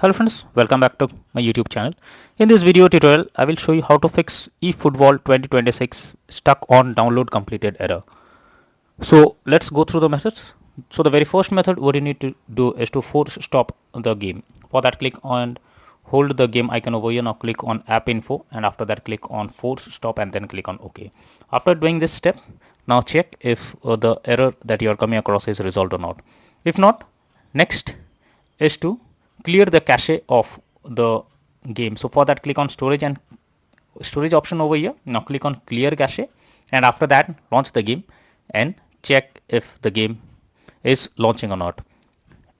Hello friends, welcome back to my YouTube channel. In this video tutorial, I will show you how to fix eFootball 2026 stuck on download completed error. So let's go through the methods. So the very first method, what you need to do is to force stop the game. For that, click on hold the game icon over here. Now click on app info, and after that click on force stop and then click on OK. After doing this step, now check if the error that you are coming across is resolved or not. If not, next is to clear the cache of the game. So for that, click on storage and storage option over here. Now click on clear cache, and after that launch the game and check if the game is launching or not.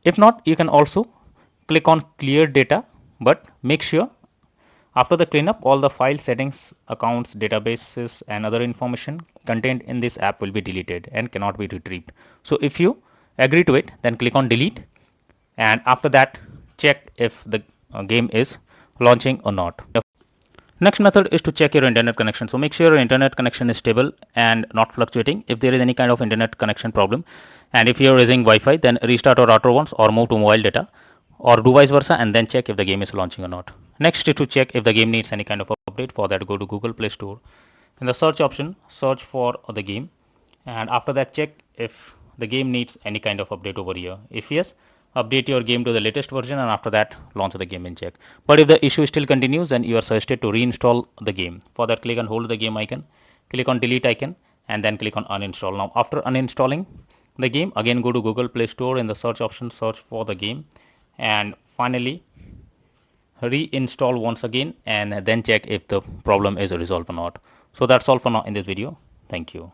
If not, you can also click on clear data, but make sure after the cleanup all the file settings, accounts, databases and other information contained in this app will be deleted and cannot be retrieved. So if you agree to it, then click on delete, and after that check if the game is launching or not. Next method is to check your internet connection. So make sure your internet connection is stable and not fluctuating. If there is any kind of internet connection problem, and if you are using Wi-Fi, then restart your router once or move to mobile data, or do vice versa, and then check if the game is launching or not. Next is to check if the game needs any kind of update. For that, go to Google Play Store. In the search option, search for the game, and after that check if the game needs any kind of update over here. If yes, update your game to the latest version, and after that launch the game and check. But if the issue still continues, then you are suggested to reinstall the game. For that, click and hold the game icon, click on delete icon, and then click on uninstall. Now after uninstalling the game, again go to Google Play Store. In the search option, search for the game, and finally reinstall once again, and then check if the problem is resolved or not. So that's all for now in this video. Thank you.